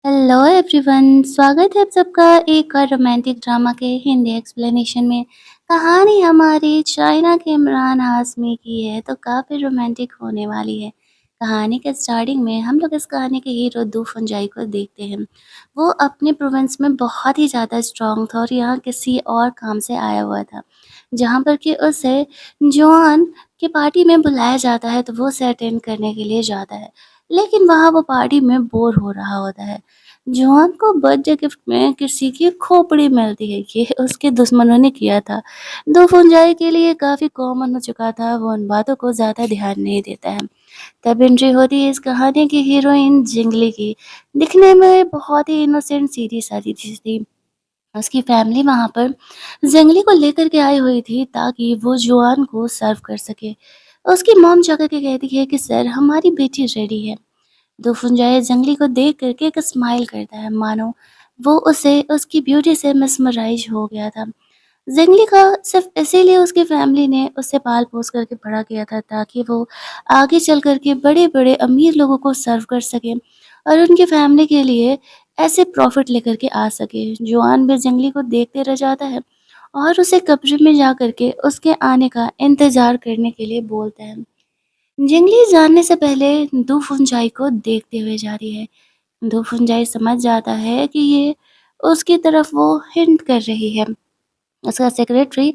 Hello everyone, स्वागत है आप सबका एक और रोमांटिक ड्रामा के हिंदी एक्सप्लेनेशन में। कहानी हमारी चाइना के इमरान हाशमी की है तो काफ़ी रोमांटिक होने वाली है। कहानी के स्टार्टिंग में हम लोग इस कहानी के हीरो दू फुनजाई को देखते हैं। वो अपने प्रोविंस में बहुत ही ज़्यादा स्ट्रांग था और यहाँ किसी और काम से आया हुआ था, जहाँ पर कि उसे जॉन की पार्टी में बुलाया जाता है तो वो उसे अटेंड करने के लिए जाता है। लेकिन वहाँ वो पार्टी में बोर हो रहा होता है। जॉन को बर्थडे गिफ्ट में किसी की खोपड़ी मिलती है, ये उसके दुश्मनों ने किया था। दो फुनजाई के लिए काफ़ी कॉमन हो चुका था, वो उन बातों को ज़्यादा ध्यान नहीं देता है। तब एंट्री होती है इस कहानी की हीरोइन जिंगली की। दिखने में बहुत ही इनोसेंट सीधी-सादी चीज़ थी। उसकी फैमिली वहाँ पर जिंगली को लेकर के आई हुई थी ताकि वो जुआन को सर्व कर सके। उसकी मॉम जाकर के कहती है कि सर हमारी बेटी रेडी है। तो फुंजाए जंगली को देख करके एक स्माइल करता है, मानो वो उसे उसकी ब्यूटी से mesmerize हो गया था। जंगली का सिर्फ इसीलिए उसकी फैमिली ने उसे पाल पोस करके बड़ा किया था ताकि वो आगे चल करके बड़े बड़े अमीर लोगों को सर्व कर सके और उनकी फैमिली के लिए ऐसे प्रॉफिट लेकर के आ सके। जुआन भी जंगली को देखते रह जाता है और उसे कब्र में जा करके उसके आने का इंतजार करने के लिए बोलता है। जंगली जानने से पहले दो फुनचाई को देखते हुए जा रही है। दो फुनचाई समझ जाता है कि ये उसकी तरफ वो हिंट कर रही है। उसका सेक्रेटरी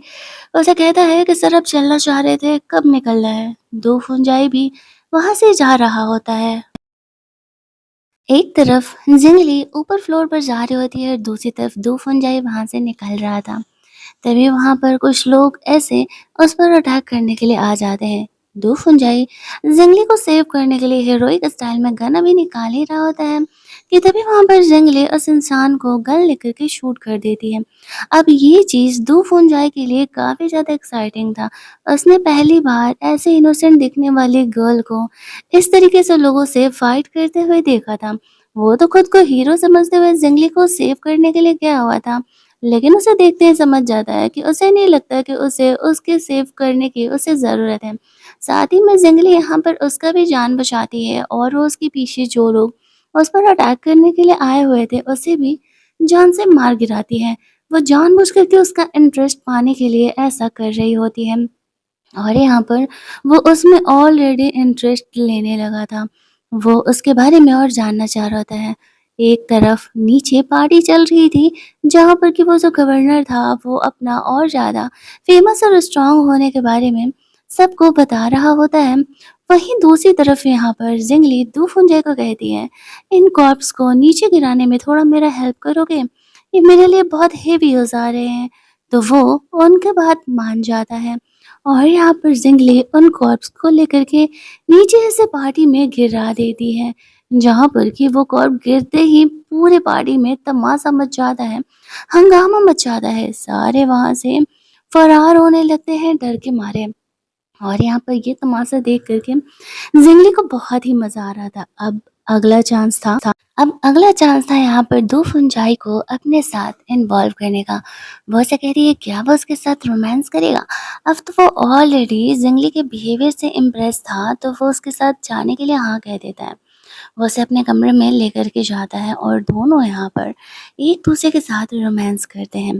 उसे कहता है कि सर अब चलना चाह रहे थे, कब निकलना है? दो फुनचाई भी वहां से जा रहा होता है। एक तरफ जिंगली ऊपर फ्लोर पर जा रही होती है और दूसरी तरफ दो फुनचाई वहां से निकल रहा था। तभी वहां पर कुछ लोग ऐसे उस पर अटैक करने के लिए आ जाते हैं। दो फुंजाई जंगली को सेव करने के लिए हीरोइक स्टाइल में गन अभी निकाल ही रहा होता है कि तभी वहां पर जंगली उस इंसान को गन लेकर के शूट कर देती है। अब ये चीज दो फुंजाई के लिए काफी ज्यादा एक्साइटिंग था। उसने पहली बार ऐसे इनोसेंट दिखने वाली गर्ल को इस तरीके से लोगों से फाइट करते हुए देखा था। वो तो खुद को हीरो समझते हुए जंगली को सेव करने के लिए गया हुआ था, लेकिन उसे देखते ही समझ जाता है कि उसे नहीं लगता कि उसे उसके सेव करने की उसे ज़रूरत है। साथ ही में जंगली यहाँ पर उसका भी जान बचाती है और वो उसके पीछे जो लोग उस पर अटैक करने के लिए आए हुए थे उसे भी जान से मार गिराती है। वो जानबूझ करके उसका इंटरेस्ट पाने के लिए ऐसा कर रही होती है और यहाँ पर वो उसमें ऑलरेडी इंटरेस्ट लेने लगा था। वो उसके बारे में और जानना चाह रहा होता है। एक तरफ नीचे पार्टी चल रही थी जहाँ पर कि वो जो गवर्नर था वो अपना और ज़्यादा फेमस और स्ट्रांग होने के बारे में सबको बता रहा होता है। वहीं दूसरी तरफ यहाँ पर जिंगली दू फुंजे को कहती है, इन कॉर्प्स को नीचे गिराने में थोड़ा मेरा हेल्प करोगे? ये मेरे लिए बहुत हेवी हो जा रहे हैं। तो वो उनके बात मान जाता है और यहाँ पर जिंगली उन कॉर्प्स को लेकर के नीचे से पार्टी में गिरा देती है, जहाँ पर कि वो कॉर्प गिरते ही पूरे पार्टी में तमाशा मच जाता है, हंगामा मच जाता है। सारे वहां से फरार होने लगते हैं डर के मारे। और यहाँ पर ये तमाशा देख करके जिंगली को बहुत ही मजा आ रहा था। अगला चांस था अब अगला चांस था यहाँ पर दो फुनचाई को अपने साथ इन्वॉल्व करने का। वो से कह रही है क्या वो उसके साथ रोमांस करेगा? अब तो वो ऑलरेडी जिंगली के बिहेवियर से इम्प्रेस था तो वो उसके साथ जाने के लिए हाँ कह देता है। वो उसे अपने कमरे में लेकर के जाता है और दोनों यहाँ पर एक दूसरे के साथ रोमांस करते हैं।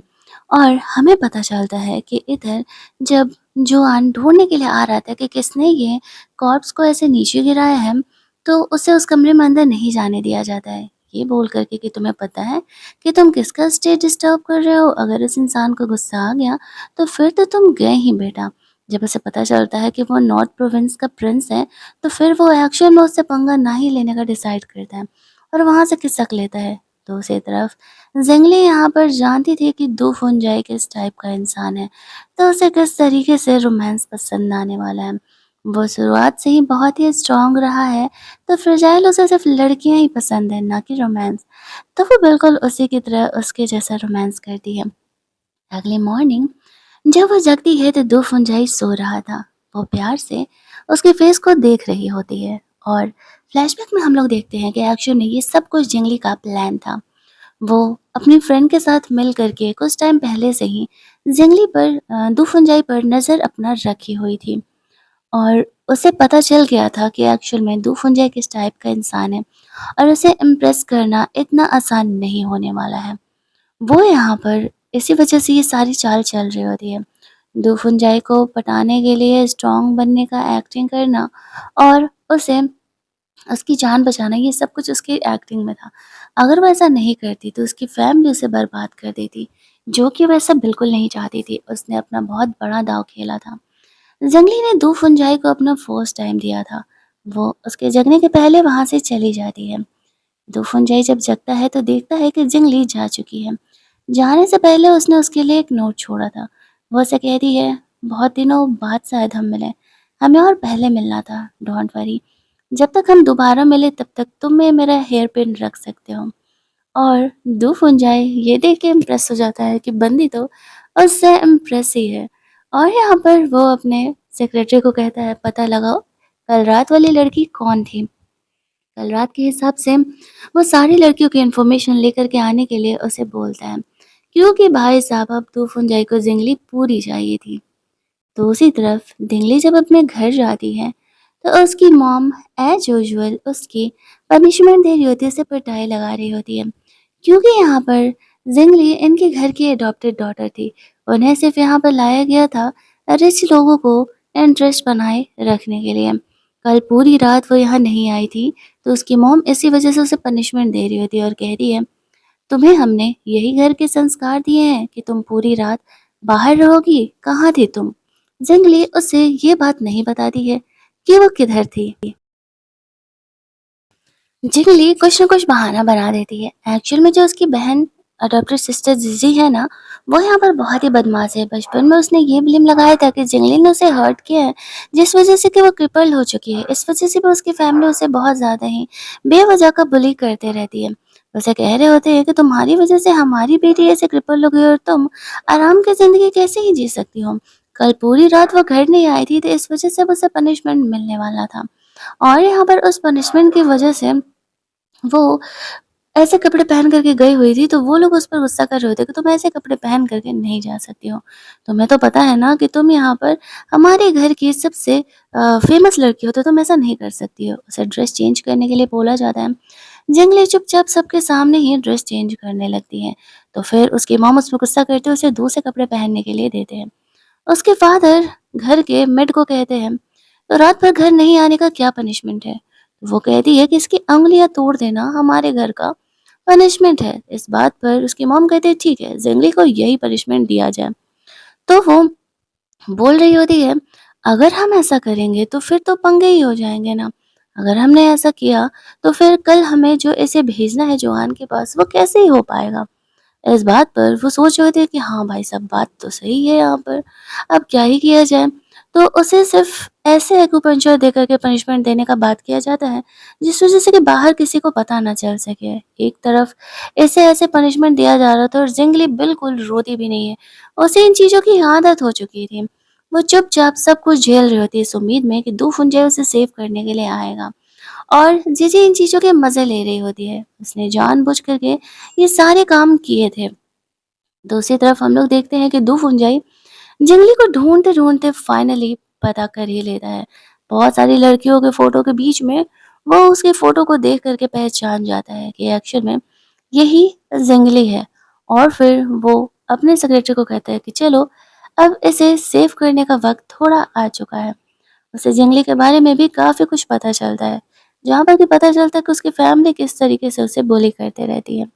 और हमें पता चलता है कि इधर जब जोआन ढूंढने के लिए आ रहा था कि किसने ये कॉर्प्स को ऐसे नीचे गिराया है, तो उसे उस कमरे में अंदर नहीं जाने दिया जाता है, ये बोल करके कि तुम्हें पता है कि तुम किसका स्टेज डिस्टर्ब कर रहे हो? अगर इस इंसान को गुस्सा आ गया तो फिर तो तुम गए ही बेटा। जब उसे पता चलता है कि वो नॉर्थ प्रोविंस का प्रिंस है तो फिर वो एक्शन में उससे पंगा ना ही लेने का डिसाइड करता है और वहां से खिसक लेता है। दूसरी तरफ ज़िंगली यहाँ पर जानती थी कि दो फुनजाई किस टाइप का इंसान है, तो उसे किस तरीके से रोमांस पसंद आने वाला है। वो शुरुआत से ही बहुत ही स्ट्रांग रहा है, तो फ्रेजाइल उसे सिर्फ लड़कियां ही पसंद है, ना कि रोमांस। तो वो बिल्कुल उसी की तरह उसके जैसा रोमांस करती है। अगली मॉर्निंग जब वो जगती है तो दो फुंजाई सो रहा था। वो प्यार से उसके फेस को देख रही होती है और फ्लैशबैक में हम लोग देखते हैं कि एक्चुअली में ये सब कुछ जिंगली का प्लान था। वो अपनी फ्रेंड के साथ मिल करके कुछ टाइम पहले से ही जिंगली पर दो फुंजाई पर नज़र अपना रखी हुई थी और उसे पता चल गया था कि एक्चुअल में दूफुंजाई किस टाइप का इंसान है और उसे इम्प्रेस करना इतना आसान नहीं होने वाला है। वो यहाँ पर इसी वजह से ये सारी चाल चल रही होती है। दूफुंजाई को पटाने के लिए स्ट्रॉन्ग बनने का एक्टिंग करना और उसे उसकी जान बचाना, ये सब कुछ उसकी एक्टिंग में था। अगर वो ऐसा नहीं करती तो उसकी फैमिली उसे बर्बाद कर देती, जो कि वो ऐसा बिल्कुल नहीं चाहती थी। उसने अपना बहुत बड़ा दाँव खेला था। जंगली ने दूफुंजाई को अपना फर्स्ट टाइम दिया था। वो उसके जगने के पहले वहाँ से चली जाती है। दूफुंजाई जब जगता है तो देखता है कि जंगली जा चुकी है। जाने से पहले उसने उसके लिए एक नोट छोड़ा था। वो उसे कहती है, बहुत दिनों बाद शायद हम मिले। हमें और पहले मिलना था। डोंट वरी, जब तक हम दोबारा मिले तब तक तुम में मेरा हेयर पिन रख सकते हो। और दूफुंजाई ये देख के इम्प्रेस हो जाता है कि बंदी तो उससे इम्प्रेस ही है। और यहाँ पर वो अपने सेक्रेटरी को कहता है, पता लगाओ कल रात वाली लड़की कौन थी। कल रात के हिसाब से वो सारी लड़कियों की इन्फॉर्मेशन लेकर के आने के लिए उसे बोलता है, क्योंकि भाई साहब अब दूफुंजाई को जिंगली पूरी चाहिए थी। दूसरी तरफ दिंगली जब अपने घर जाती है तो उसकी मॉम एज यूजुअल उसकी पनिशमेंट दे रही होती है, उसे पिटाई लगा रही होती है, क्योंकि यहाँ पर जिंगली इनके घर की अडॉप्टेड डॉटर थी। उन्हें सिर्फ यहाँ पर लाया गया था रिच लोगों को इंटरेस्ट बनाए रखने के लिए। कल पूरी रात वो यहाँ नहीं आई थी तो उसकी मॉम इसी वजह से उसे पनिशमेंट दे रही होती है और कह रही है, तुम्हें हमने यही घर के संस्कार दिए हैं कि तुम पूरी रात बाहर रहोगी, कहाँ थी तुम। जंगली उसे ये बात नहीं बताती है कि वो किधर थी। जिंगली कुछ न कुछ बहाना बना देती है। एक्चुअल में जो उसकी बहन अडॉप्टेड सिस्टर जीजी है ना, वो यहाँ पर बहुत ही बदमाश है। बचपन में उसने ये ब्लेम लगाया था कि जिंगली ने उसे हर्ट किया है, जिस वजह से कि वो क्रिपल हो चुकी है। इस वजह से भी उसकी फैमिली उसे बहुत ज़्यादा ही बेवजह का बुली करते रहती है। उसे कह रहे होते हैं कि तुम्हारी वजह से हमारी बेटी ऐसे क्रिपल हो गई और तुम आराम की ज़िंदगी कैसे ही जी सकती हो। कल पूरी रात वो घर नहीं आई थी तो इस वजह से उसे पनिशमेंट मिलने वाला था। और यहाँ पर उस पनिशमेंट की वजह से वो ऐसे कपड़े पहन कर के गई हुई थी, तो वो लोग उस पर गुस्सा कर रहे थे कि तुम ऐसे कपड़े पहन कर के नहीं जा सकती हो। तुम्हें तो पता है ना कि तुम यहाँ पर हमारे घर की सबसे फेमस लड़की हो, तो तुम ऐसा नहीं कर सकती हो। उसे ड्रेस चेंज करने के लिए बोला जाता है। जंगली चुपचाप सबके सामने ही ड्रेस चेंज करने लगती है। तो फिर उसकी मॉम उस पर गुस्सा करते हुए उसे दूसरे कपड़े पहनने के लिए देते हैं। उसके फादर घर के मेड को कहते हैं, तो रात भर घर नहीं आने का क्या पनिशमेंट है। वो कहती है कि इसकी उंगलियां तोड़ देना हमारे घर का पनिशमेंट है। इस बात पर उसकी मॉम कहती है, ठीक है जंगली को यही पनिशमेंट दिया जाए। तो वो बोल रही होती है, अगर हम ऐसा करेंगे तो फिर तो पंगे ही हो जाएंगे ना। अगर हमने ऐसा किया तो फिर कल हमें जो इसे भेजना है जोहान के पास, वो कैसे ही हो पाएगा। इस बात पर वो सोच रहे थे कि हाँ भाई साहब, बात तो सही है यहाँ पर, अब क्या ही किया जाए। तो उसे सिर्फ ऐसे एक्यूपंक्चर देकर के पनिशमेंट देने का बात किया जाता है, जिस वजह से कि बाहर किसी को पता ना चल सके। एक तरफ इसे ऐसे पनिशमेंट दिया जा रहा था और जिंगली बिल्कुल रोती भी नहीं है। उसे इन चीज़ों की आदत हो चुकी थी। वो चुपचाप सब कुछ झेल रही होती है इस उम्मीद में कि दूफुंजाई उसे सेव करने के लिए आएगा। और जीजी इन चीज़ों के मज़े ले रही होती है। उसने जानबूझ करके ये सारे काम किए थे। दूसरी तरफ हम लोग देखते हैं कि दूफुंजाई जंगली को ढूंढते ढूंढते फाइनली पता कर ही लेता है। बहुत सारी लड़कियों के फोटो के बीच में वो उसके फोटो को देख करके पहचान जाता है कि एक्चुअल में यही जंगली है। और फिर वो अपने सेक्रेटरी को कहता है कि चलो अब इसे सेव करने का वक्त थोड़ा आ चुका है। उसे जंगली के बारे में भी काफ़ी कुछ पता चलता है, जहाँ पर कि पता चलता है कि उसकी फैमिली किस तरीके से उसे बुली करते रहती है।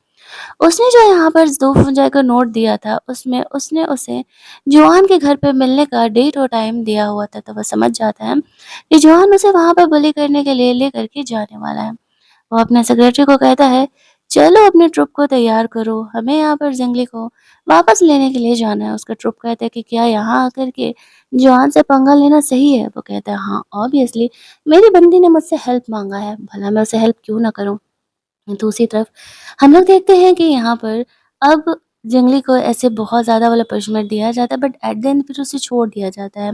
उसने जो यहाँ पर दोफुंजाई का नोट दिया था, उसमें उसने उसे जोआन के घर पे मिलने का डेट और टाइम दिया हुआ था, तो वह समझ जाता है कि जोआन उसे वहाँ पर बुली करने के लिए लेकर के जाने वाला है। वो अपने सेक्रेटरी को कहता है, चलो अपने ट्रुप को तैयार करो, हमें यहाँ पर जंगली को वापस लेने के लिए जाना है। उसका ट्रुप कहता है कि क्या यहाँ आकर के जोआन से पंगा लेना सही है। वो कहता है, हाँ ऑब्वियसली, मेरी बंदी ने मुझसे हेल्प मांगा है, भला मैं उसे हेल्प क्यों ना करूँ। दूसरी तरफ हम लोग देखते हैं कि यहाँ पर अब जंगली को ऐसे बहुत ज़्यादा वाला पनिशमेंट दिया जाता है, बट एट द एंड फिर उसे छोड़ दिया जाता है।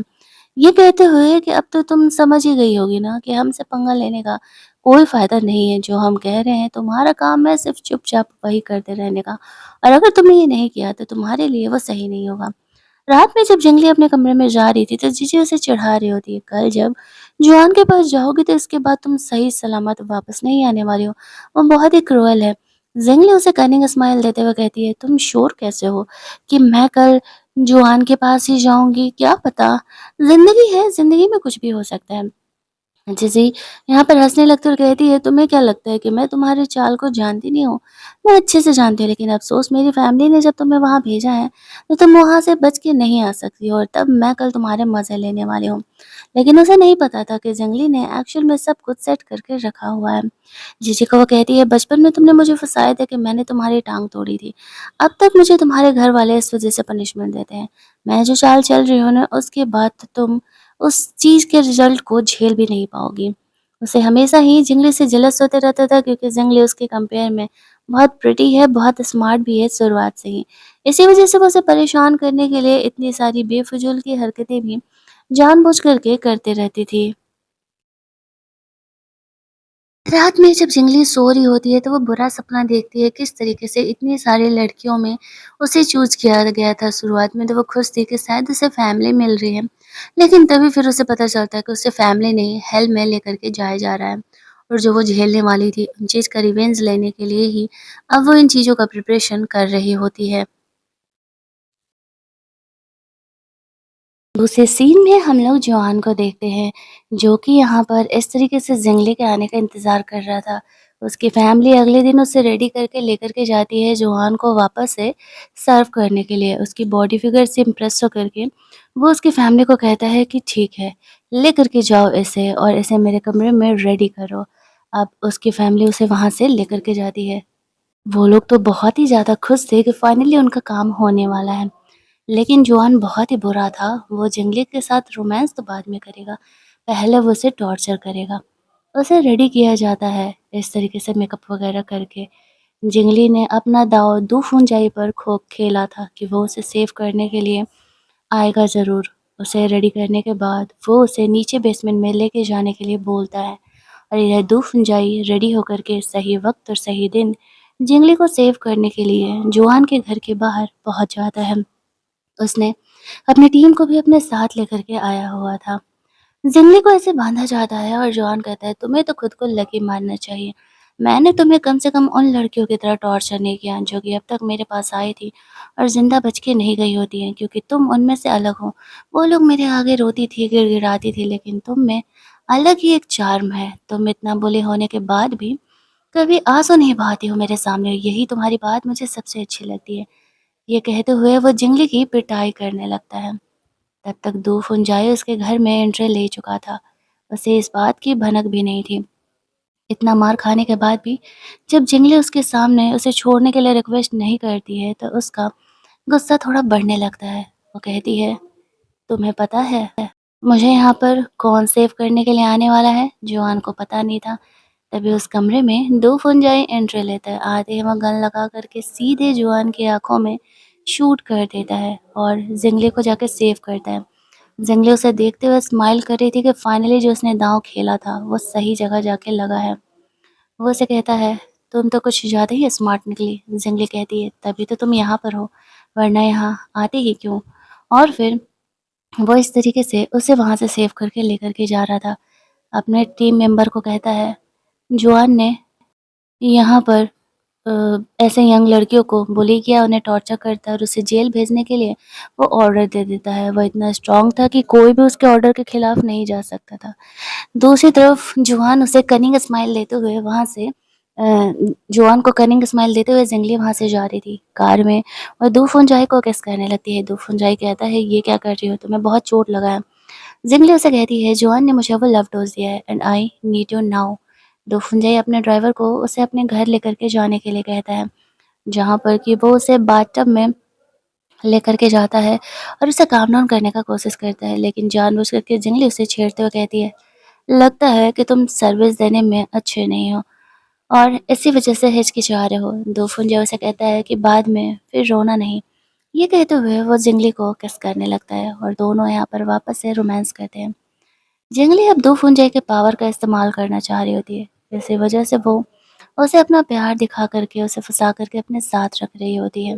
ये कहते हुए कि अब तो तुम समझ ही गई होगी ना कि हमसे पंगा लेने का कोई फ़ायदा नहीं है। जो हम कह रहे हैं तुम्हारा काम है सिर्फ चुपचाप वही करते रहने का, और अगर तुमने ये नहीं किया तो तुम्हारे लिए वो सही नहीं होगा। रात में जब जंगली अपने कमरे में जा रही थी तो जीजी उसे चिढ़ा रही होती है, कल जब जुआन के पास जाओगी तो इसके बाद तुम सही सलामत वापस नहीं आने वाली हो, वो बहुत ही क्रूअल है। जंगली उसे कनिंग स्माइल देते हुए कहती है, तुम श्योर कैसे हो कि मैं कल जुआन के पास ही जाऊंगी? क्या पता, जिंदगी है, जिंदगी में कुछ भी हो सकता है। जैसे ही यहाँ पर हँसने लगती है और कहती है, तुम्हें क्या लगता है कि मैं तुम्हारे चाल को जानती नहीं हूँ? मैं अच्छे से जानती हूँ, लेकिन अफ़सोस मेरी फैमिली ने जब तुम्हें वहाँ भेजा है, तो तुम वहाँ से बच के नहीं आ सकती हो और तब मैं कल तुम्हारे मज़े लेने वाली हूँ। लेकिन उसे नहीं पता था कि जंगली ने एक्चुअल में सब कुछ सेट करके रखा हुआ है। जीजी को वो कहती है, बचपन में तुमने मुझे फँसाया था कि मैंने तुम्हारी टाँग तोड़ी थी। अब तक मुझे तुम्हारे घर वाले इस वज़ह से पनिशमेंट देते हैं। मैं जो चाल चल रही हूँ ना, उसके बाद तो तुम उस चीज़ के रिज़ल्ट को झेल भी नहीं पाओगी। उसे हमेशा ही जंगली से जेलस होते रहता था क्योंकि जंगली उसके कंपेयर में बहुत प्रिटी है, बहुत स्मार्ट भी है शुरुआत से ही। इसी वज़ह से वो उसे परेशान करने के लिए इतनी सारी बेफिज़ूल की हरकतें भी जानबूझ कर के करती रहती थी। रात में जब जंगली सो रही होती है तो वो बुरा सपना देखती है, किस तरीके से इतनी सारी लड़कियों में उसे चूज़ किया गया था। शुरुआत में तो वो खुश थी कि शायद उसे फैमिली मिल रही है, लेकिन तभी फिर उसे पता चलता है कि उसे फैमिली नहीं, हेल में लेकर के जाया जा रहा है। और जो वो झेलने वाली थी, उन चीज़ का रिवेंज लेने के लिए ही अब वो इन चीज़ों का प्रिपरेशन कर रही होती है। दूसरे सीन में हम लोग जॉन को देखते हैं, जो कि यहाँ पर इस तरीके से जंगली के आने का इंतज़ार कर रहा था। उसकी फैमिली अगले दिन उसे रेडी करके लेकर के जाती है जॉन को वापस से सर्व करने के लिए। उसकी बॉडी फिगर से इम्प्रेस होकर के वो उसकी फैमिली को कहता है कि ठीक है, लेकर के जाओ इसे और इसे मेरे कमरे में रेडी करो। अब उसकी फैमिली उसे वहाँ से लेकर के जाती है। वो लोग तो बहुत ही ज़्यादा खुश थे कि फाइनली उनका काम होने वाला है। लेकिन जॉन बहुत ही बुरा था, वो जंगली के साथ रोमांस तो बाद में करेगा, पहले वो उसे टॉर्चर करेगा। उसे रेडी किया जाता है इस तरीके से मेकअप वगैरह करके। जंगली ने अपना दाँव दो फुनजाई पर खो खेला था कि वो उसे सेव करने के लिए आएगा ज़रूर। उसे रेडी करने के बाद वो उसे नीचे बेसमेंट में लेके जाने के लिए बोलता है और यह दो फुनजाई रेडी होकर के सही वक्त और सही दिन जंगली को सेव करने के लिए जॉन के घर के बाहर पहुँच जाता है। उसने अपनी टीम को भी अपने साथ लेकर के आया हुआ था। ज़िंगली को ऐसे बाँधा जाता है और जॉन कहता है, तुम्हें तो खुद को लकी मानना चाहिए। मैंने तुम्हें कम से कम उन लड़कियों की तरह टॉर्चर नहीं किया जो कि अब तक मेरे पास आई थी और ज़िंदा बच के नहीं गई होती हैं, क्योंकि तुम उनमें से अलग हो। वो लोग मेरे आगे रोती थी, गिड़गिड़ाती थी, लेकिन तुम में अलग ही एक चार्म है। तुम इतना बुली होने के बाद भी कभी आँसू नहीं बहाती हो मेरे सामने, यही तुम्हारी बात मुझे सबसे अच्छी लगती है। ये कहते हुए वो जंगली की पिटाई करने लगता है। तब तक दो फुनजाए उसके घर में एंट्री ले चुका था। उसे इस बात की भनक भी नहीं थी। इतना मार खाने के बाद भी जब जंगली उसके सामने उसे छोड़ने के लिए रिक्वेस्ट नहीं करती है तो उसका गुस्सा थोड़ा बढ़ने लगता है। वो कहती है, तुम्हें पता है मुझे यहाँ पर कौन सेव करने के लिए आने वाला है? जॉन को पता नहीं था। तभी उस कमरे में दो फुनजाई एंट्री लेता है। आते ही वह गन लगा करके सीधे जॉन की आंखों में शूट कर देता है और जंगली को जाके सेव करता है। जंगली उसे देखते हुए स्माइल कर रही थी कि फाइनली जो उसने दांव खेला था वो सही जगह जाके लगा है। वो उसे कहता है, तुम तो कुछ ज़्यादा ही स्मार्ट निकली। जंगली कहती है, तभी तो तुम यहाँ पर हो, वरना यहाँ आते ही क्यों? और फिर वो इस तरीके से उसे वहाँ से सेव करके लेकर के जा रहा था। अपने टीम मेंबर को कहता है, जुआन ने यहाँ पर ऐसे यंग लड़कियों को बुली किया, उन्हें टॉर्चर करता है और उसे जेल भेजने के लिए वो ऑर्डर दे देता है। वो इतना स्ट्रॉन्ग था कि कोई भी उसके ऑर्डर के खिलाफ नहीं जा सकता था। दूसरी तरफ जुआन उसे कनिंग स्माइल देते हुए वहाँ से जुआन को कनिंग स्माइल देते हुए जंगली वहाँ से जा रही थी कार में और दो फुनजाई को किस करने लगती है। दो फुनजाई कहता है, ये क्या कर रही हो, तुम्हें बहुत चोट लगा है। ज़िंगली उसे कहती है, जॉन ने मुझे वो लव डोज़ दिया है and I need you now. दोफुंजाई अपने ड्राइवर को उसे अपने घर लेकर के जाने के लिए कहता है, जहाँ पर कि वो उसे बाथटब में लेकर के जाता है और उसे काम डाउन करने का कोशिश करता है, लेकिन जानबूझ करके ज़िंगली उसे छेड़ते हुए कहती है, लगता है कि तुम सर्विस देने में अच्छे नहीं हो और इसी वजह से हिचकिचा रहे हो। दोफुंजाई उसे कहता है कि बाद में फिर रोना नहीं। ये कहते हुए वो ज़िंगली को किस करने लगता है और दोनों यहाँ पर वापस से रोमांस करते हैं। जंगली अब दो फुनजाई के पावर का इस्तेमाल करना चाह रही होती है। इसी वजह से वो उसे अपना प्यार दिखा करके उसे फंसा करके अपने साथ रख रही होती है।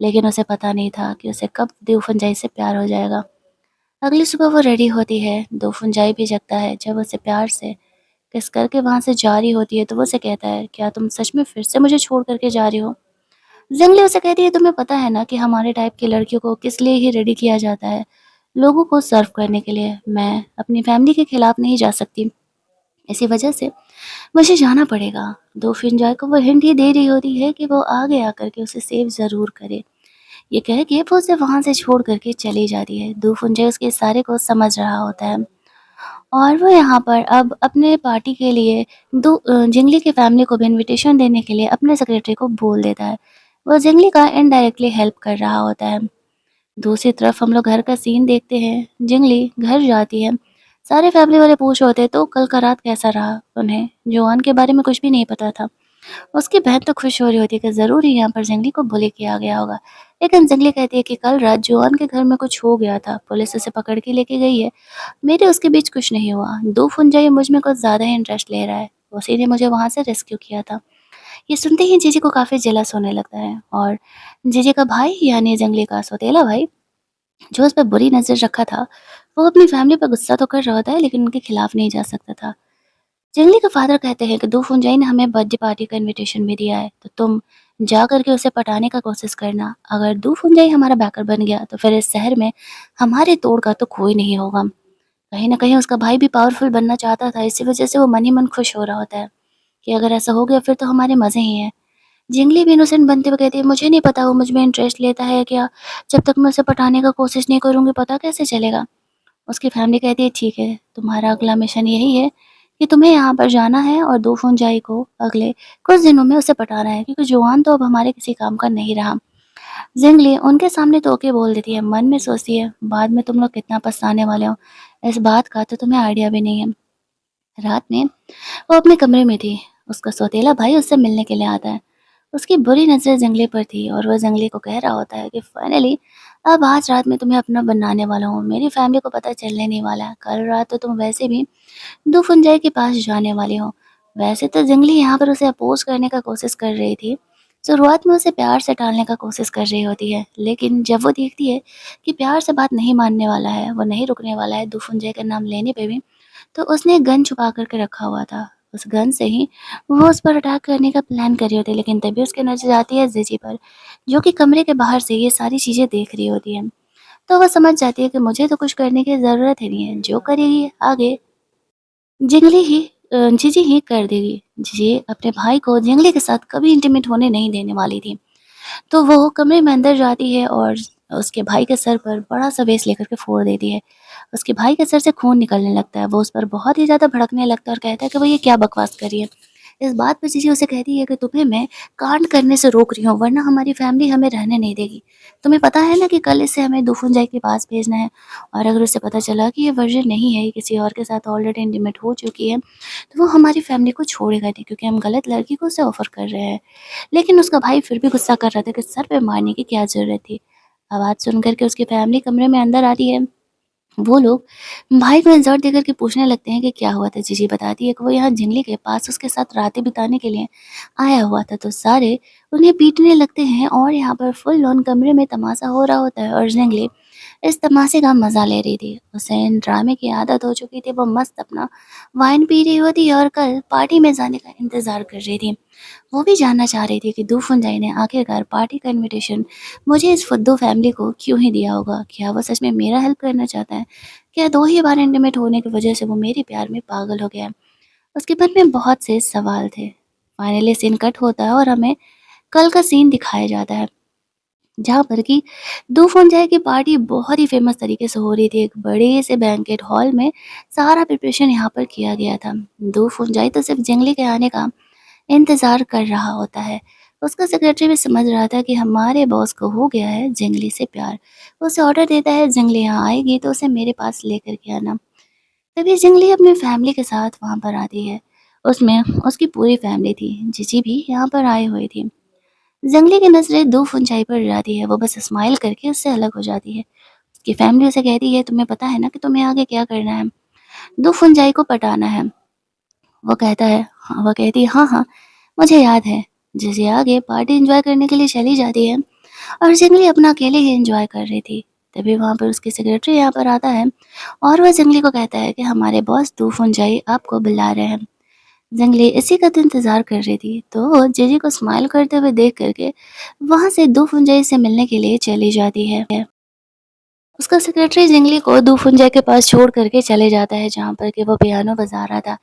लेकिन उसे पता नहीं था कि उसे कब दूफुंजाई से प्यार हो जाएगा। अगली सुबह वो रेडी होती है, दूफुंजाई भी जगता है। जब उसे प्यार से किस करके वहाँ से जा रही होती है तो वो उसे कहता है, क्या तुम सच में फिर से मुझे छोड़ करके जा रही हो? ज़िंगली उसे कहती है, तुम्हें पता है ना कि हमारे टाइप की लड़कियों को किस लिए ही रेडी किया जाता है? लोगों को सर्व करने के लिए। मैं अपनी फैमिली के खिलाफ नहीं जा सकती। इसी वजह से मुझे जाना पड़ेगा। दोफिंजॉय को वो हिंट ही दे रही होती है कि वो आगे आकर के उसे सेव ज़रूर करे। ये कह के वो उसे वहाँ से छोड़ करके चली जाती है। दोफिंजॉय उसके इशारे को समझ रहा होता है और वो यहाँ पर अब अपने पार्टी के लिए जिंगली की फैमिली को भी इनविटेशन देने के लिए अपने सेक्रेटरी को बोल देता है। वो जिंगली का इनडायरेक्टली हेल्प कर रहा होता है। दूसरी तरफ हम लोग घर का सीन देखते हैं। जिंगली घर जाती है। सारे फैमिली वाले पूछ रहे होते हैं, तो कल का रात कैसा रहा? उन्हें जोआन के बारे में कुछ भी नहीं पता था। उसकी बहन तो खुश हो रही होती है कि ज़रूर ही यहाँ पर जिंगली को बुली किया गया होगा। लेकिन जिंगली कहती है कि कल रात जोआन के घर में कुछ हो गया था, पुलिस उसे पकड़ के लेके गई है। मेरे उसके बीच कुछ नहीं हुआ। दूफुंजा ये मुझ में कुछ ज़्यादा ही इंटरेस्ट ले रहा है। उसी ने मुझे वहाँ से रेस्क्यू किया था। ये सुनते ही जीजी को काफ़ी जेलस होने लगता है और जीजी का भाई यानी जंगली का सौतेला भाई जो उस पे बुरी नज़र रखा था, वो अपनी फैमिली पर गुस्सा तो कर रहा होता है लेकिन उनके खिलाफ नहीं जा सकता था। जंगली का फादर कहते हैं कि दूफुंजाई ने हमें बर्थडे पार्टी का इनविटेशन भी दिया है, तो तुम जा करके उसे पटाने का कोशिश करना। अगर दूफुंजाई हमारा बैकर बन गया तो फिर इस शहर में हमारे तोड़ का तो कोई नहीं होगा। कहीं न कहीं उसका भाई भी पावरफुल बनना चाहता था, इसी वजह से वो मन ही मन खुश हो रहा होता है कि अगर ऐसा हो गया फिर तो हमारे मज़े ही हैं। जिंगली भी इनोसेंट बनते हुए कहती है, मुझे नहीं पता वो मुझ में इंटरेस्ट लेता है क्या? जब तक मैं उसे पटाने का कोशिश नहीं करूँगी पता कैसे चलेगा? उसकी फैमिली कहती है, ठीक है, तुम्हारा अगला मिशन यही है कि तुम्हें यहाँ पर जाना है और दोफुंजाई को अगले कुछ दिनों में उसे पटाना है, क्योंकि जुआन तो अब हमारे किसी काम का नहीं रहा। जिंगली उनके सामने तो ओके बोल देती है, मन में सोचती है, बाद में तुम लोग कितना पछताने वाले हो। इस बात का तो तुम्हें आइडिया भी नहीं है। रात में वो अपने कमरे में थी। उसका सौतेला भाई उससे मिलने के लिए आता है। उसकी बुरी नज़र जंगले पर थी और वह जंगले को कह रहा होता है कि फाइनली अब आज रात में तुम्हें अपना बनाने वाला हूँ। मेरी फैमिली को पता चलने नहीं वाला है। कल रात तो तुम वैसे भी दुफुंजाई के पास जाने वाली हो। वैसे तो जंगली यहाँ पर उसे अपोज करने का कोशिश कर रही थी। शुरुआत में उसे प्यार से टालने का कोशिश कर रही होती है, लेकिन जब वो देखती है कि प्यार से बात नहीं मानने वाला है, वो नहीं रुकने वाला है दुफुंजाई का नाम लेने पे भी, तो उसने एक गन छुपा कर के रखा हुआ था। उस गन से ही वो उस पर अटैक करने का प्लान कर रही होती है, लेकिन तभी उसकी नज़र आती है जीजी पर, जो कि कमरे के बाहर से ये सारी चीज़ें देख रही होती है। तो वह समझ जाती है कि मुझे तो कुछ करने की ज़रूरत ही नहीं है, जो करेगी आगे जिंगली ही जीजी ही कर देगी। जीजी अपने भाई को जिंगली के साथ कभी इंटीमेट होने नहीं देने वाली थी। तो वो कमरे में अंदर जाती है और उसके भाई के सर पर बड़ा-सा बेस लेकर के फोड़ देती है। उसके भाई के सर से खून निकलने लगता है। वो उस पर बहुत ही ज़्यादा भड़कने लगता है और कहता है कि वो ये क्या बकवास कर रही है। इस बात पे जीजी उसे कहती है कि तुम्हें मैं कांड करने से रोक रही हूँ, वरना हमारी फैमिली हमें रहने नहीं देगी। तुम्हें पता है ना कि कल इसे हमें दुफुंजाई के पास भेजना है, और अगर उसे पता चला कि ये वर्जिन नहीं है, ये किसी और के साथ ऑलरेडी इंटीमेट हो चुकी है, तो वो हमारी फैमिली को छोड़ेगा नहीं, क्योंकि हम गलत लड़की को उसे ऑफ़र कर रहे हैं। लेकिन उसका भाई फिर भी गुस्सा कर रहा था कि सर पे मारने की क्या ज़रूरत थी। आवाज़ सुन कर के उसकी फैमिली कमरे में अंदर आती है। वो लोग भाई को इंसल्ट देकर के पूछने लगते हैं कि क्या हुआ था। जीजी बताती है कि वो यहाँ जिंगली के पास उसके साथ रातें बिताने के लिए आया हुआ था, तो सारे उन्हें पीटने लगते हैं और यहाँ पर फुल ऑन कमरे में तमाशा हो रहा होता है और जिंगली इस तमाशे का मज़ा ले रही थी। उसे इन ड्रामे की आदत हो चुकी थी। वो मस्त अपना वाइन पी रही होती है और कल पार्टी में जाने का इंतज़ार कर रही थी। वो भी जानना चाह रही थी कि दूफुंजाई ने आखिरकार पार्टी का इनविटेशन मुझे इस फुद्दू फैमिली को क्यों ही दिया होगा। क्या वो सच में मेरा हेल्प करना चाहता है? क्या 2 ही बार इंटीमेट होने की वजह से वो मेरे प्यार में पागल हो गया है? उसके मन में बहुत से सवाल थे। फाइनली सीन कट होता है और हमें कल का सीन दिखाया जाता है, जहाँ पर कि दूफुंजाई की पार्टी बहुत ही फेमस तरीके से हो रही थी। एक बड़े से बैंकेट हॉल में सारा प्रिपरेशन यहाँ पर किया गया था। दूफुंजाई तो सिर्फ जंगली के आने का इंतज़ार कर रहा होता है। उसका सेक्रेटरी भी समझ रहा था कि हमारे बॉस को हो गया है जंगली से प्यार। वो उसे ऑर्डर देता है, जंगली यहाँ आएगी तो उसे मेरे पास लेकर के आना। तभी जंगली अपनी फैमिली के साथ वहाँ पर आती है। उसमें उसकी पूरी फैमिली थी। जीजी भी यहाँ पर आई हुई थी। जंगली की नज़रें दो फुनचाई पर जाती है। वो बस स्माइल करके उससे अलग हो जाती है। उसकी फैमिली उसे कहती है, तुम्हें पता है ना कि तुम्हें आगे क्या करना है? दो फुनचाई को पटाना है। वो कहता है, हाँ, वो कहती है, हाँ हाँ मुझे याद है। जैसे आगे पार्टी एंजॉय करने के लिए चली जाती है। और जंगली अपना अकेले ही एंजॉय कर रही थी। तभी वहाँ पर उसकी सेक्रेटरी यहाँ पर आता है और वह जंगली को कहता है कि हमारे बॉस दूफुंजाई आपको बुला रहे हैं। जंगली इसी का तो इंतज़ार कर रही थी, तो वो जीजी को स्माइल करते हुए देख करके वहाँ से दूफुंजाई से मिलने के लिए चली जाती है। उसका सेक्रेटरी जंगली को दूफुंजाई के पास छोड़ करके चले जाता है जहाँ पर कि वो पियानो बजा रहा था।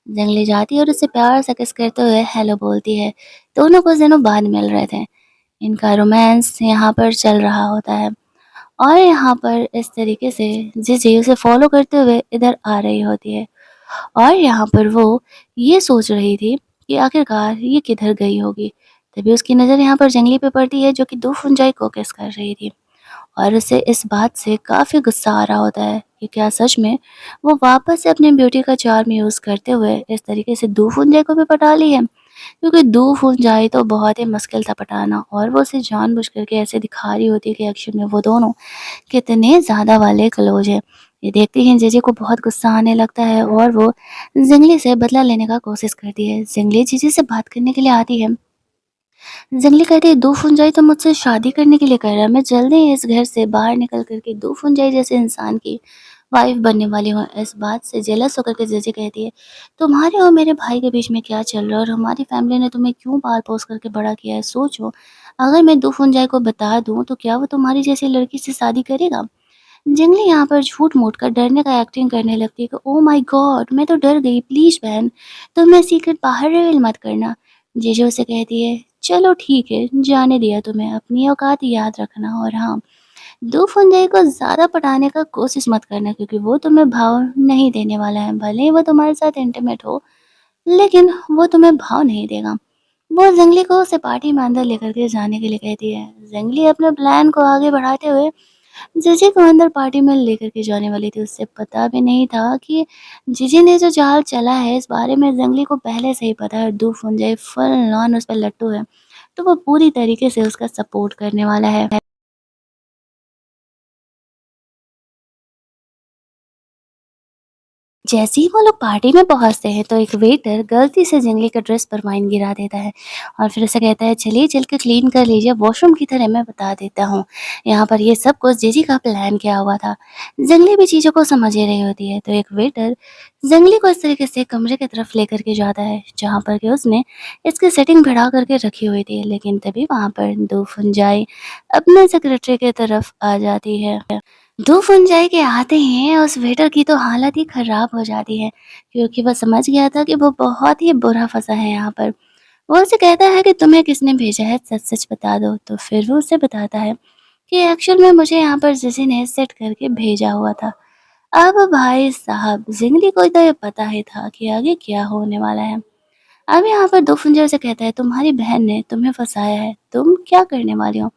जंगली जाती है और उससे प्यार से किस करते हुए हेलो बोलती है। दोनों कुछ दिनों बाद मिल रहे थे। इनका रोमांस यहाँ पर चल रहा होता है और यहाँ पर इस तरीके से जीजी उसे फॉलो करते हुए इधर आ रही होती है और यहाँ पर वो ये सोच रही थी कि आखिरकार ये किधर गई होगी। तभी उसकी नज़र यहाँ पर जंगली पे पड़ती है जो कि दूफुंजाई को किस कर रही थी और उसे इस बात से काफ़ी गुस्सा आ रहा होता है कि क्या सच में वो वापस से अपने ब्यूटी का चार्म यूज़ करते हुए इस तरीके से दूफुंजाई को भी पटा ली है। क्योंकि दूफुंजाई तो बहुत ही मुश्किल था पटाना और वो उसे जानबूझ करके ऐसे दिखा रही होती है कि एक्चुअल में वो दोनों कितने ज़्यादा वाले क्लोज हैं। ये देखते ही जीजी को बहुत गुस्सा आने लगता है और वो जंगली से बदला लेने का कोशिश करती है। जंगली जीजी से बात करने के लिए आती है। जंगली कहती है दो फुंजाई तो मुझसे शादी करने के लिए कह रहा है। मैं जल्दी ही इस घर से बाहर निकल करके दो फुंजाई जैसे इंसान की वाइफ बनने वाली हूँ। इस बात से जेलस होकर के जीजी कहती है तुम्हारे और मेरे भाई के बीच में क्या चल रहा है और हमारी फैमिली ने तुम्हें क्यों पाल पोस करके बड़ा किया है। सोचो अगर मैं दो फुंजाई को बता दूँ तो क्या वो तुम्हारी जैसी लड़की से शादी करेगा। जंगली यहाँ पर झूठ-मूठ कर डरने का एक्टिंग करने लगती है कि ओह माय गॉड! मैं तो डर गई, प्लीज़ बहन, तुम मेरा सीक्रेट बाहर रिवील मत करना। जीजू उसे कहती है, चलो ठीक है, जाने दिया तुम्हें, अपनी औकात याद रखना और हाँ, दो फंदे को ज़्यादा पटाने का कोशिश मत करना क्योंकि वो तुम्हें भाव नहीं देने वाला है। भले ही वो तुम्हारे साथ इंटीमेट हो, लेकिन वो तुम्हें भाव नहीं देगा। वो जंगली को उसे पार्टी में अंदर लेकर के जाने के लिए कहती है। जंगली अपने प्लान को आगे बढ़ाते हुए जीजी को अंदर पार्टी में लेकर के जाने वाली थी। उसे पता भी नहीं था कि जीजी ने जो चाल चला है इस बारे में जंगली को पहले से ही पता है। दो फुंजे फुल ऑन उस पर लट्टू है, तो वो पूरी तरीके से उसका सपोर्ट करने वाला है। जैसे ही वो लोग पार्टी में पहुंचते हैं तो एक वेटर गलती से जंगली का ड्रेस पर वाइन गिरा देता है और फिर उसे कहता है चलिए चल के क्लीन कर लीजिए, वॉशरूम की तरह मैं बता देता हूँ। यहाँ पर ये सब कुछ जीजी का प्लान किया हुआ था। जंगली भी चीज़ों को समझ ही रही होती है तो एक वेटर जंगली को इस तरीके से कमरे की तरफ लेकर के जाता है जहाँ पर कि उसने इसकी सेटिंग बढ़ा करके रखी हुई थी। लेकिन तभी वहाँ पर दो फुंजाई अपने सेक्रेटरी की तरफ आ जाती है। दो फुनजाई के आते ही उस वेटर की तो हालत ही ख़राब हो जाती है क्योंकि वो समझ गया था कि वो बहुत ही बुरा फँसा है यहाँ पर। वो उसे कहता है कि तुम्हें किसने भेजा है, सच-सच बता दो। तो फिर वो उसे बताता है कि एक्चुअल में मुझे यहाँ पर किसी ने सेट करके भेजा हुआ था। अब भाई साहब ज़िंदगी को तो ये पता ही था कि आगे क्या होने वाला है। अब यहाँ पर दो फुनजाई उसे कहता है तुम्हारी बहन ने तुम्हें फँसाया है, तुम क्या करने वाली हो?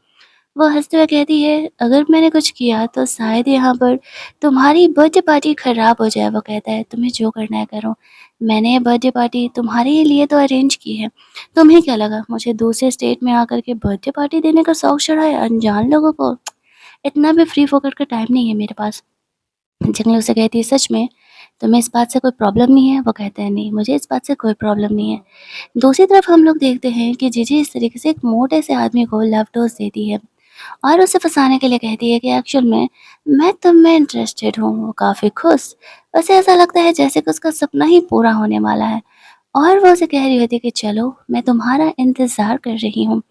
वो हँसते हुए कहती है अगर मैंने कुछ किया तो शायद यहाँ पर तुम्हारी बर्थडे पार्टी ख़राब हो जाए। वो कहता है तुम्हें जो करना है करो, मैंने ये बर्थडे पार्टी तुम्हारे ही लिए तो अरेंज की है। तुम्हें क्या लगा मुझे दूसरे स्टेट में आकर के बर्थडे पार्टी देने का शौक चढ़ा है अनजान लोगों को। इतना भी फ्री फोकट का टाइम नहीं है मेरे पास। जंगली उसे कहती है सच में तुम्हें इस बात से कोई प्रॉब्लम नहीं है। वो कहता है नहीं मुझे इस बात से कोई प्रॉब्लम नहीं है। दूसरी तरफ हम लोग देखते हैं कि जीजी इस तरीके से एक मोटे से आदमी को लव डोज देती है और उसे फँसाने के लिए कहती है कि एक्चुअल में मैं तुम में इंटरेस्टेड हूँ। वो काफ़ी खुश, उसे ऐसा लगता है जैसे कि उसका सपना ही पूरा होने वाला है और वो उसे कह रही होती है कि चलो मैं तुम्हारा इंतज़ार कर रही हूँ।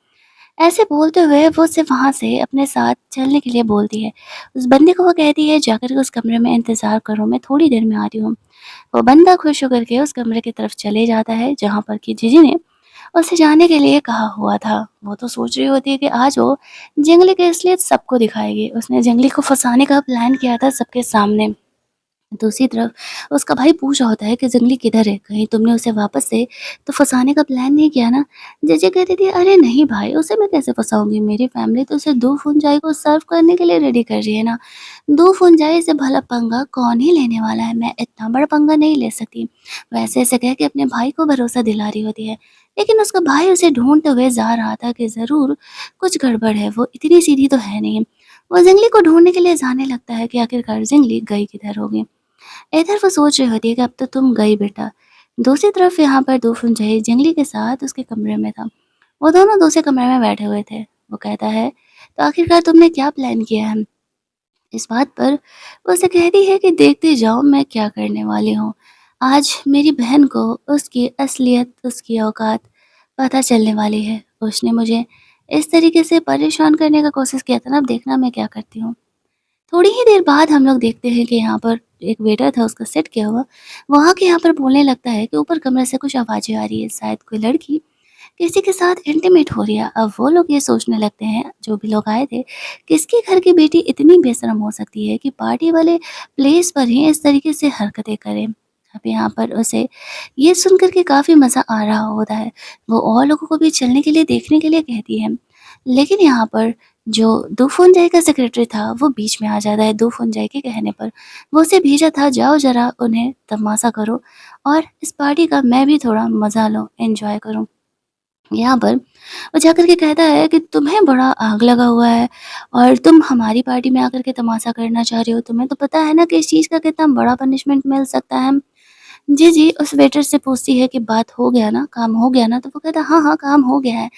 ऐसे बोलते हुए वो उसे वहाँ से अपने साथ चलने के लिए बोलती है। उस बंदे को वो कहती है जाकर के उस कमरे में इंतज़ार करो, मैं थोड़ी देर में आ रही हूँ। वो बंदा खुश होकर के उस कमरे की तरफ चले जाता है जहाँ पर कि जीजी ने उसे जाने के लिए कहा हुआ था। वो तो सोच रही होती है कि आज वो जंगली की असलियत सबको दिखाएगी। उसने जंगली को फँसाने का प्लान किया था सबके सामने। दूसरी तरफ उसका भाई पूछ रहा होता है कि जंगली किधर है? कहीं तुमने उसे वापस से तो फँसाने का प्लान नहीं किया ना? जीजी कहती थी अरे नहीं भाई, उसे मैं कैसे फँसाऊँगी? मेरी फैमिली तो उसे 2 फुनजाई को सर्व करने के लिए रेडी कर रही है ना। 2 फुनजाई से भला पंगा कौन ही लेने वाला है? मैं इतना बड़ा पंगा नहीं ले सकती। वैसे ऐसे कह के अपने भाई को भरोसा दिला रही होती है। लेकिन उसका भाई उसे ढूँढते हुए जा रहा था कि ज़रूर कुछ गड़बड़ है, वो इतनी सीधी तो है नहीं। वो जंगली को ढूँढने के लिए जाने लगता है कि आखिरकार जंगली गई किधर होगी। इधर वो सोच रही होती है कि अब तो तुम गई बेटा। दूसरी तरफ यहाँ पर दो फुनजाई जंगली के साथ उसके कमरे में था। वो दोनों दूसरे कमरे में बैठे हुए थे। वो कहता है तो आखिरकार तुमने क्या प्लान किया है? इस बात पर वो उसे कहती है कि देखते जाओ मैं क्या करने वाली हूँ। आज मेरी बहन को उसकी असलियत, उसकी औकात पता चलने वाली है। उसने मुझे इस तरीके से परेशान करने का कोशिश किया था ना, अब देखना मैं क्या करती हूँ। थोड़ी ही देर बाद हम लोग देखते हैं कि यहाँ पर एक वेटर था उसका सेट किया हुआ, वहाँ के यहाँ पर बोलने लगता है कि ऊपर कमरे से कुछ आवाज़ें आ रही है, शायद कोई लड़की किसी के साथ इंटीमेट हो रही है। अब वो लोग ये सोचने लगते हैं, जो भी लोग आए थे, किसके घर की बेटी इतनी बेशर्म हो सकती है कि पार्टी वाले प्लेस पर ही इस तरीके से हरकतें करे। अब यहाँ पर उसे ये सुन कर के काफ़ी मज़ा आ रहा होता है। वो और लोगों को भी चलने के लिए, देखने के लिए कहती है। लेकिन यहाँ पर जो दूफुनजाई का सेक्रेटरी था, वो बीच में आ जाता है दूफुनजाई के कहने पर। वो उसे भेजा था, जाओ ज़रा उन्हें तमाशा करो और इस पार्टी का मैं भी थोड़ा मज़ा लूँ, एन्जॉय करूँ। यहाँ पर वो जाकर के कहता है कि तुम्हें बड़ा आग लगा हुआ है और तुम हमारी पार्टी में आकर के तमाशा करना चाह रही हो। तुम्हें तो पता है ना कि इस चीज़ का कितना बड़ा पनिशमेंट मिल सकता है। जी, जी, उस वेटर से पूछती है कि बात हो गया ना? काम हो गया ना? तो वो कहता है हाँ, हाँ, काम हो गया है।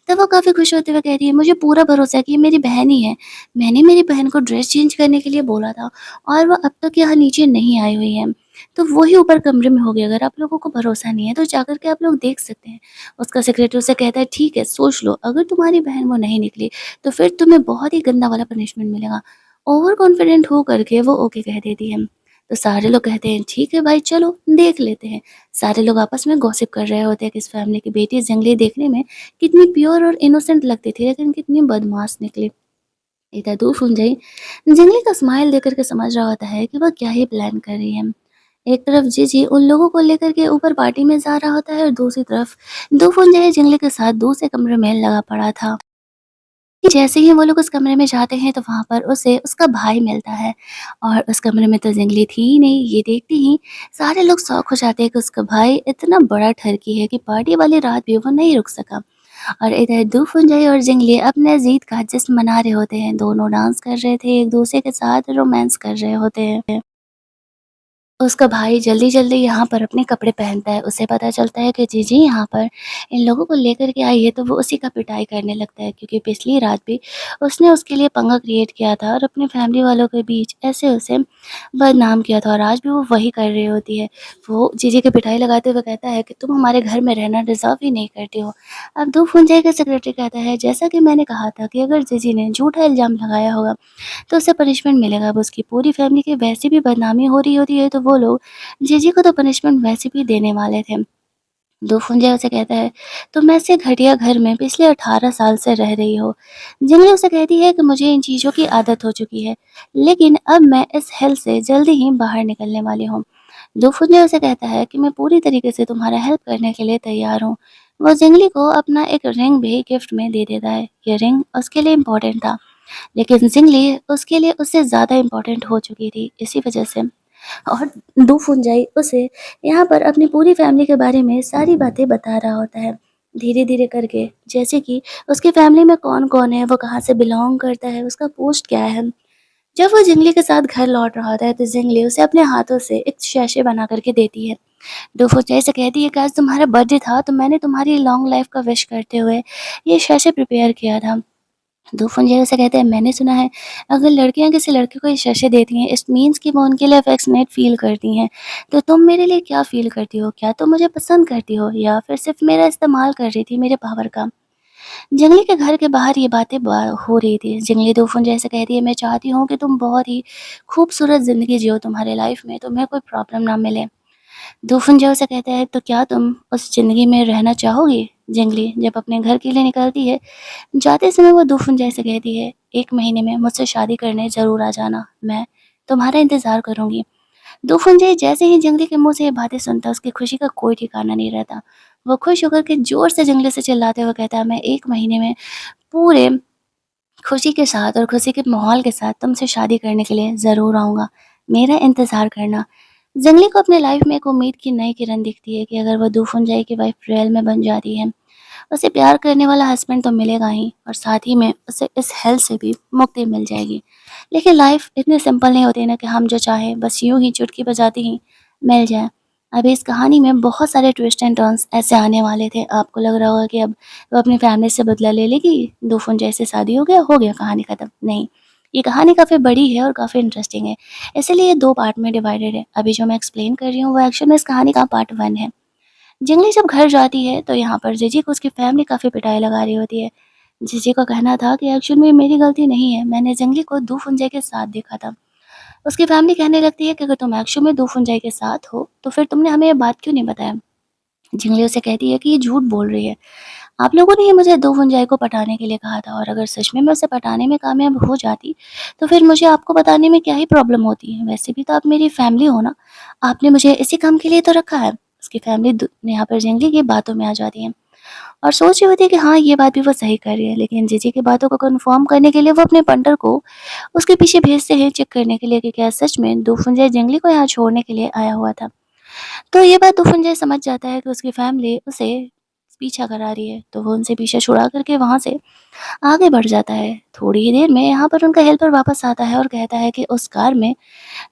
तब वो काफ़ी खुश होते हुए कहती है मुझे पूरा भरोसा है कि ये मेरी बहन ही है। मैंने मेरी बहन को ड्रेस चेंज करने के लिए बोला था और वो अब तक यहाँ नीचे नहीं आई हुई है। तो वो ही ऊपर कमरे में होगी, अगर आप लोगों को भरोसा नहीं है तो जाकर के आप लोग देख सकते हैं। उसका सेक्रेटरी उसे कहता है ठीक है, सोच लो, अगर तुम्हारी बहन वो नहीं निकली तो फिर तुम्हें बहुत ही गंदा वाला पनिशमेंट मिलेगा। ओवर कॉन्फिडेंट हो करके वो ओके कह देती है। तो सारे लोग कहते हैं ठीक है भाई, चलो देख लेते हैं। सारे लोग आपस में गॉसिप कर रहे होते हैं कि इस फैमिली की बेटी जंगली देखने में कितनी प्योर और इनोसेंट लगती थी, लेकिन कितनी बदमाश निकली। इधर दूर फुंजाई जंगली का स्माइल देकर के समझ रहा होता है कि वह क्या ही प्लान कर रही है। एक तरफ जीजी उन लोगों को लेकर के ऊपर पार्टी में जा रहा होता है और दूसरी तरफ दो फुंजाई जंगली के साथ दूसरे कमरे में लगा पड़ा था। जैसे ही वो लोग उस कमरे में जाते हैं तो वहाँ पर उसे उसका भाई मिलता है और उस कमरे में तो जंगली थी ही नहीं। ये देखते ही सारे लोग शॉक हो जाते हैं कि उसका भाई इतना बड़ा ठरकी है कि पार्टी वाली रात भी वो नहीं रुक सका। और इधर दूफुंजाई और जंगली अपने जीत का जश्न मना रहे होते हैं। दोनों डांस कर रहे थे, एक दूसरे के साथ रोमांस कर रहे होते हैं। उसका भाई जल्दी-जल्दी यहाँ पर अपने कपड़े पहनता है। उसे पता चलता है कि जीजी यहाँ पर इन लोगों को लेकर के आई है, तो वो उसी का पिटाई करने लगता है, क्योंकि पिछली रात भी उसने उसके लिए पंगा क्रिएट किया था और अपने फैमिली वालों के बीच ऐसे उसे बदनाम किया था और आज भी वो वही कर रही होती है। वो जीजी की पिटाई लगाते हुए कहता है कि तुम हमारे घर में रहना डिज़र्व ही नहीं करती हो। अब दूर फुंजाई का सेक्रेटरी कहता है जैसा कि मैंने कहा था कि अगर जीजी ने झूठा इल्ज़ाम लगाया होगा तो उसे पनिशमेंट मिलेगा। अब उसकी पूरी फैमिली की वैसे भी बदनामी हो रही होती है, तो वो लोग जीजी को तो पनिशमेंट वैसे भी देने वाले थे। दोफुंजा उसे कहता है, तुम ऐसे घटिया घर में पिछले 18 साल से रह रही हो। जिंगली उसे कहती है कि मुझे इन चीज़ों की आदत हो चुकी है, लेकिन अब मैं इस हेल से जल्दी ही बाहर निकलने वाली हूँ। दोफुंजा उसे कहता है कि मैं पूरी तरीके से तुम्हारा हेल्प करने के लिए तैयार हूँ। वो जिंगली को अपना एक रिंग भी गिफ्ट में दे देता है। ये रिंग उसके लिए इम्पोर्टेंट था, लेकिन ज़िंगली उसके लिए उससे ज़्यादा इम्पोर्टेंट हो चुकी थी। इसी वजह से और दूफुंजाई उसे यहाँ पर अपनी पूरी फैमिली के बारे में सारी बातें बता रहा होता है, धीरे-धीरे करके। जैसे कि उसकी फैमिली में कौन-कौन है, वो कहाँ से बिलॉन्ग करता है, उसका पोस्ट क्या है। जब वो ज़िंगली के साथ घर लौट रहा होता है, तो ज़िंगली उसे अपने हाथों से एक शैशे बना कर के देती है। दूफुंजाई से कहती है कि आज तुम्हारा बर्थडे था, तो मैंने तुम्हारी लॉन्ग लाइफ का विश करते हुए ये शैशे प्रिपेयर किया था। दूफुंजाई उसे कहते हैं मैंने सुना है अगर लड़कियां किसी लड़के को ये शैशे देती हैं, इट मीन्स कि वो उनके लिए अफेक्शनेट फील करती हैं। तो तुम मेरे लिए क्या फील करती हो? क्या तुम मुझे पसंद करती हो या फिर सिर्फ मेरा इस्तेमाल कर रही थी, मेरे पावर का? जंगली के घर के बाहर ये बातें हो रही थी। जंगली दूफुंजाई से कहती है मैं चाहती हूँ कि तुम बहुत ही खूबसूरत ज़िंदगी जियो, तुम्हारे लाइफ में तुम्हें कोई प्रॉब्लम ना मिले। दूफुंजाई से कहता है तो क्या तुम उस ज़िंदगी में रहना चाहोगी? जंगली जब अपने घर के लिए निकलती है, जाते समय वो दूफुंजाई से कहती है 1 महीने में मुझसे शादी करने ज़रूर आ जाना, मैं तुम्हारा इंतज़ार करूँगी। दूफुंजाई जैसे ही जंगली के मुँह से ये बातें सुनता है, उसकी खुशी का कोई ठिकाना नहीं रहता। वो खुश होकर के ज़ोर से जंगली से चिल्लाते हुए कहता है मैं 1 महीने में पूरे खुशी के साथ और खुशी के माहौल के साथ तुमसे शादी करने के लिए ज़रूर आऊँगा, मेरा इंतज़ार करना। जंगली को अपने लाइफ में एक उम्मीद की नई किरण दिखती है कि अगर वो दूफुंजाई की वाइफ रियल में बन जाती है, उसे प्यार करने वाला हस्बैंड तो मिलेगा ही और साथ ही में उसे इस हेल से भी मुक्ति मिल जाएगी। लेकिन लाइफ इतनी सिंपल नहीं होती ना कि हम जो चाहें बस यूं ही चुटकी बजाते ही मिल जाए। अब इस कहानी में बहुत सारे ट्विस्ट एंड टर्न्स ऐसे आने वाले थे, आपको लग रहा होगा कि अब वो अपनी फैमिली से बदला ले लेगी, दो फुंजाई से शादी हो गया कहानी खत्म। नहीं, ये कहानी काफ़ी बड़ी है और काफ़ी इंटरेस्टिंग है, इसीलिए ये 2 पार्ट में डिवाइडेड है। अभी जो मैं एक्सप्लेन कर रही हूँ वो एक्चुअल में इस कहानी का पार्ट 1 है। जिंगली जब घर जाती है तो यहाँ पर जीजी को उसकी फैमिली काफ़ी पिटाई लगा रही होती है। जीजी का कहना था कि एक्चुअल में मेरी गलती नहीं है, मैंने जिंगली को दो फुंजाई के साथ देखा था। उसकी फैमिली कहने लगती है कि अगर तुम एक्चुअल में दो फुंजाई के साथ हो तो फिर तुमने हमें ये बात क्यों नहीं बताया। जिंगली उसे कहती है कि ये झूठ बोल रही है, आप लोगों ने ही मुझे दो फुंजाई को पटाने के लिए कहा था, और अगर सच में मैं उसे पटाने में कामयाब हो जाती तो फिर मुझे आपको बताने में क्या ही प्रॉब्लम होती है। वैसे भी तो आप मेरी फैमिली हो ना, आपने मुझे इसी काम के लिए तो रखा है। उसकी फैमिली यहाँ पर जिंगली की बातों में आ जाती है और सोच रही होती है कि हाँ, ये बात भी वो सही कर रही है, लेकिन जीजी की बातों को कन्फर्म करने के लिए वो अपने पंटर को उसके पीछे भेजते हैं चेक करने के लिए कि क्या सच में दोफुंजाई जंगली को यहाँ छोड़ने के लिए आया हुआ था। तो ये बात दोफुंजाई समझ जाता है कि उसकी फैमिली उसे पीछा करा रही है, तो वो उनसे पीछा छुड़ा करके वहाँ से आगे बढ़ जाता है। थोड़ी ही देर में यहाँ पर उनका हेल्पर वापस आता है और कहता है कि उस कार में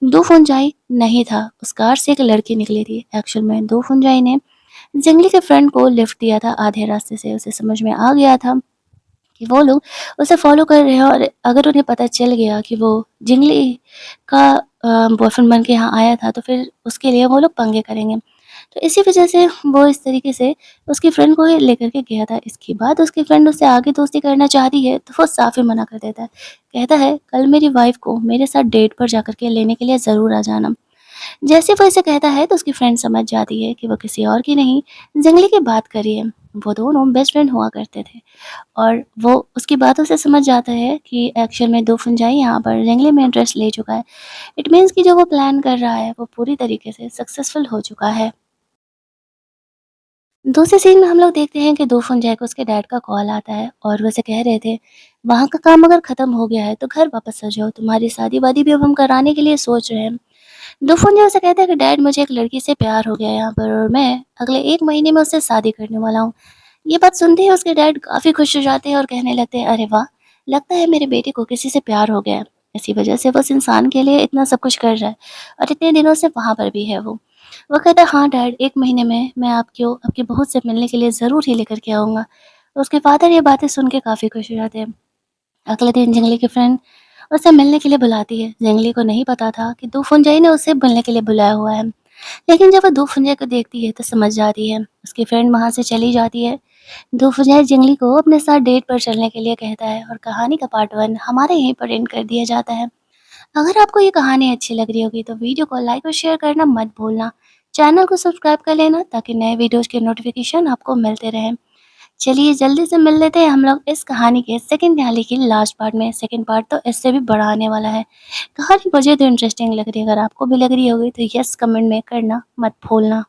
दोफुंजाई नहीं था, उस कार से एक लड़की निकली थी। एक्चुअल में दोफुंजाई ने जंगली के फ्रेंड को लिफ्ट दिया था आधे रास्ते से। उसे समझ में आ गया था कि वो लोग उसे फॉलो कर रहे हैं, और अगर उन्हें पता चल गया कि वो जिंगली का बॉयफ्रेंड बन के यहाँ आया था तो फिर उसके लिए वो लोग पंगे करेंगे। तो इसी वजह से वो इस तरीके से उसकी फ्रेंड को ही लेकर के गया था। इसके बाद उसकी फ्रेंड उससे आगे दोस्ती करना चाहती है तो वो साफ ही मना कर देता है। कहता है कल मेरी वाइफ को मेरे साथ डेट पर जाकर के लेने के लिए ज़रूर आ जाना। जैसे वो इसे कहता है तो उसकी फ्रेंड समझ जाती है कि वो किसी और की नहीं, जंगली की बात कर रही है। वो दोनों बेस्ट फ्रेंड हुआ करते थे और वो उसकी बातों से समझ जाता है कि एक्चुअल में दो फुंजाई यहाँ पर जंगली में इंटरेस्ट ले चुका है। इट मीन्स कि जो वो प्लान कर रहा है वो पूरी तरीके से सक्सेसफुल हो चुका है। दूसरे सीन में हम लोग देखते हैं कि दो फुंजाई को उसके डैड का कॉल आता है और वो उसे कह रहे थे वहाँ का काम अगर ख़त्म हो गया है तो घर वापस आ जाओ, तुम्हारी शादी वादी भी अब हम कराने के लिए सोच रहे हैं। दुफुन जो उसे कहता है कि डैड मुझे एक लड़की से प्यार हो गया है यहाँ पर, और मैं अगले 1 महीने में उससे शादी करने वाला हूँ। ये बात सुनते ही उसके डैड काफ़ी खुश हो जाते हैं और कहने लगते हैं अरे वाह! लगता है मेरे बेटे को किसी से प्यार हो गया है। इसी वजह से वो उस इंसान के लिए इतना सब कुछ कर रहा है और इतने दिनों से वहाँ पर भी है वो। वो कहता है हाँ डैड, 1 महीने में मैं आपको आपकी बहू से मिलने के लिए ज़रूर ही लेकर के आऊँगा। उसके फादर ये बातें सुन के काफ़ी खुश हो जाते हैं। अगले दिन जंगली की फ्रेंड उसे मिलने के लिए बुलाती है। जंगली को नहीं पता था कि दो फुंजाई ने उसे मिलने के लिए बुलाया हुआ है। लेकिन जब वो दो फुंजाई को देखती है तो समझ जाती है। उसकी फ्रेंड वहाँ से चली जाती है। दो फुंजाई जंगली को अपने साथ डेट पर चलने के लिए कहता है और कहानी का पार्ट 1 हमारे यहीं पर एंड कर दिया जाता है। अगर आपको ये कहानी अच्छी लग रही होगी तो वीडियो को लाइक और शेयर करना मत भूलना। चैनल को सब्सक्राइब कर लेना ताकि नए वीडियोज़ के नोटिफिकेशन आपको मिलते रहें। चलिए जल्दी से मिल लेते हैं हम लोग इस कहानी के सेकंड, यानी कि लास्ट पार्ट में। सेकंड पार्ट तो इससे भी बड़ा आने वाला है। कहानी मुझे तो इंटरेस्टिंग लग रही है, अगर आपको भी लग रही होगी तो यस कमेंट में करना मत भूलना।